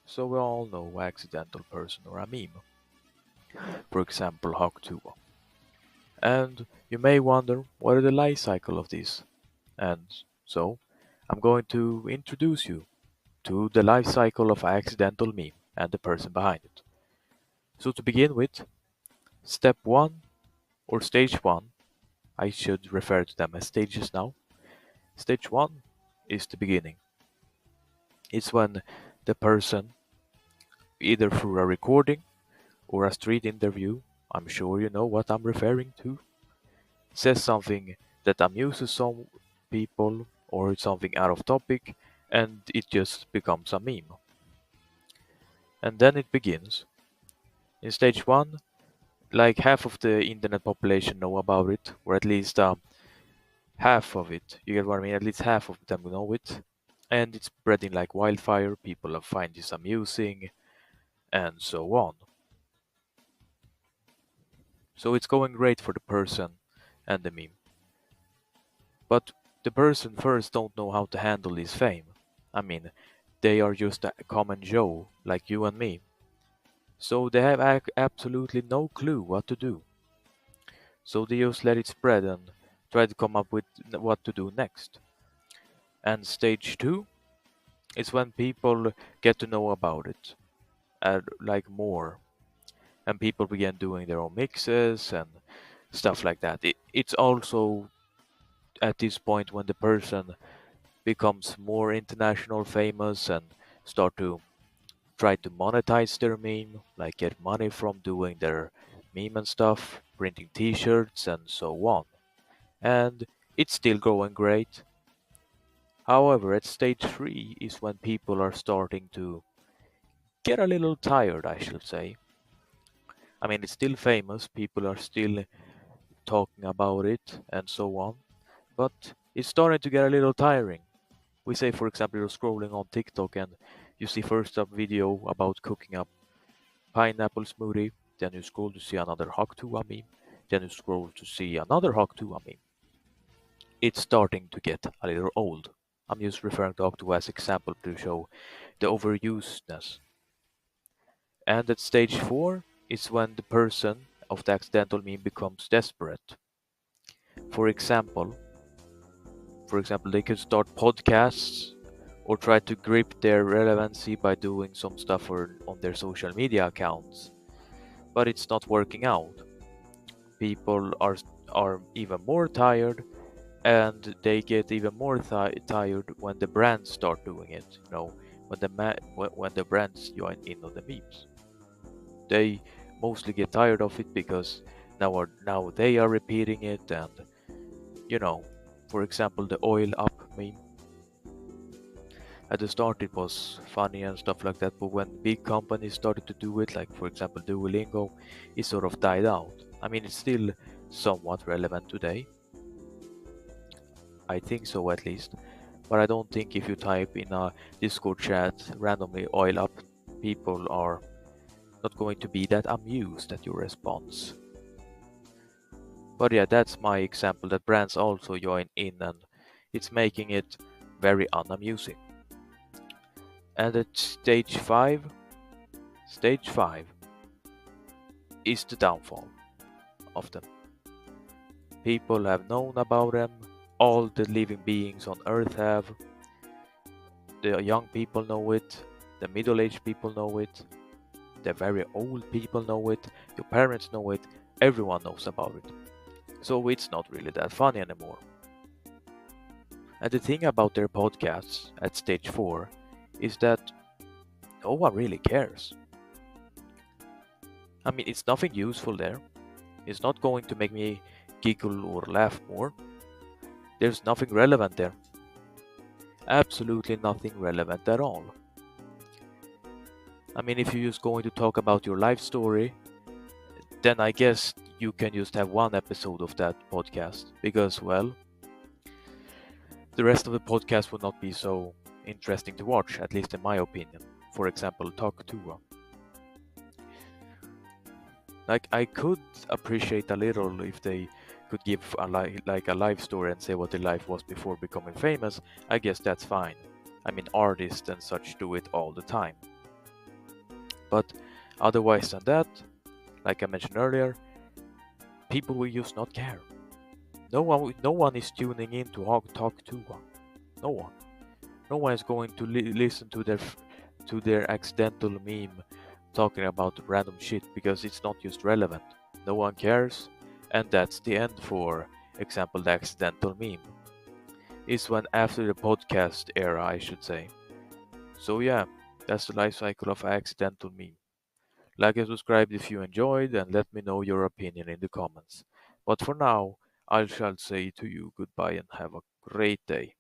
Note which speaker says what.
Speaker 1: so we all know accidental person or a meme, for example Hawk2. And you may wonder what is the life cycle of this, and so I'm going to introduce you to the life cycle of accidental meme and the person behind it. So to begin with, step 1 or stage 1, I should refer to them as stages now. Stage 1 is the beginning. It's when the person, either through a recording or a street interview, I'm sure you know what I'm referring to, says something that amuses some people or something out of topic, and it just becomes a meme. And then it begins. In stage 1, like half of the internet population know about it, or at least half of it. You get what I mean? At least half of them know it. And it's spreading like wildfire. People find this amusing, and so on. So it's going great for the person and the meme. But the person first don't know how to handle this fame. I mean, they are just a common Joe, like you and me. So they have absolutely no clue what to do. So they just let it spread and try to come up with what to do next. And stage 2 is when people get to know about it, like more, and people begin doing their own mixes and stuff like that. It's also at this point when the person becomes more international famous and start to try to monetize their meme, like get money from doing their meme and stuff, printing t-shirts and so on. And it's still going great. However, at stage 3 is when people are starting to get a little tired, I should say. I mean, it's still famous, people are still talking about it and so on, but it's starting to get a little tiring. We say, for example, you're scrolling on TikTok and you see first a video about cooking up pineapple smoothie, then you scroll to see another Hawk2 meme, then you scroll to see another Hawk2 meme. It's starting to get a little old. I'm just referring to Hawk2 as example to show the overusedness. And at stage 4 is when the person of the accidental meme becomes desperate. For example, they could start podcasts or try to grip their relevancy by doing some stuff on their social media accounts. But it's not working out. People are even more tired, and they get even more tired when the brands start doing it. You know, when the brands join in on the memes, they mostly get tired of it because now they are repeating it, and you know, for example, the oil up meme. At the start, it was funny and stuff like that, but when big companies started to do it, like for example Duolingo, it sort of died out. I mean, it's still somewhat relevant today. I think so at least. But I don't think if you type in a Discord chat randomly oil up, people are not going to be that amused at your response. But yeah, that's my example that brands also join in and it's making it very unamusing. And at stage 5 is the downfall of them. People have known about them, all the living beings on earth have. The young people know it, the middle-aged people know it, the very old people know it, your parents know it, everyone knows about it. So it's not really that funny anymore. And the thing about their podcasts at stage 4 is that no one really cares. I mean, it's nothing useful there. It's not going to make me giggle or laugh more. There's nothing relevant there. Absolutely nothing relevant at all. I mean, if you're just going to talk about your life story, then I guess you can just have one episode of that podcast because, well, the rest of the podcast would not be so interesting to watch, at least in my opinion. For example, Talk to. Like, I could appreciate a little if they could give a life story and say what their life was before becoming famous. I guess that's fine. I mean, artists and such do it all the time. But otherwise than that, like I mentioned earlier, people will just not care. No one is tuning in to talk to one. No one. No one is going to listen to their accidental meme talking about random shit because it's not just relevant. No one cares, and that's the end for example the accidental meme. Is when after the podcast era, I should say. So yeah, that's the life cycle of accidental meme. Like and subscribe if you enjoyed, and let me know your opinion in the comments. But for now, I shall say to you goodbye and have a great day.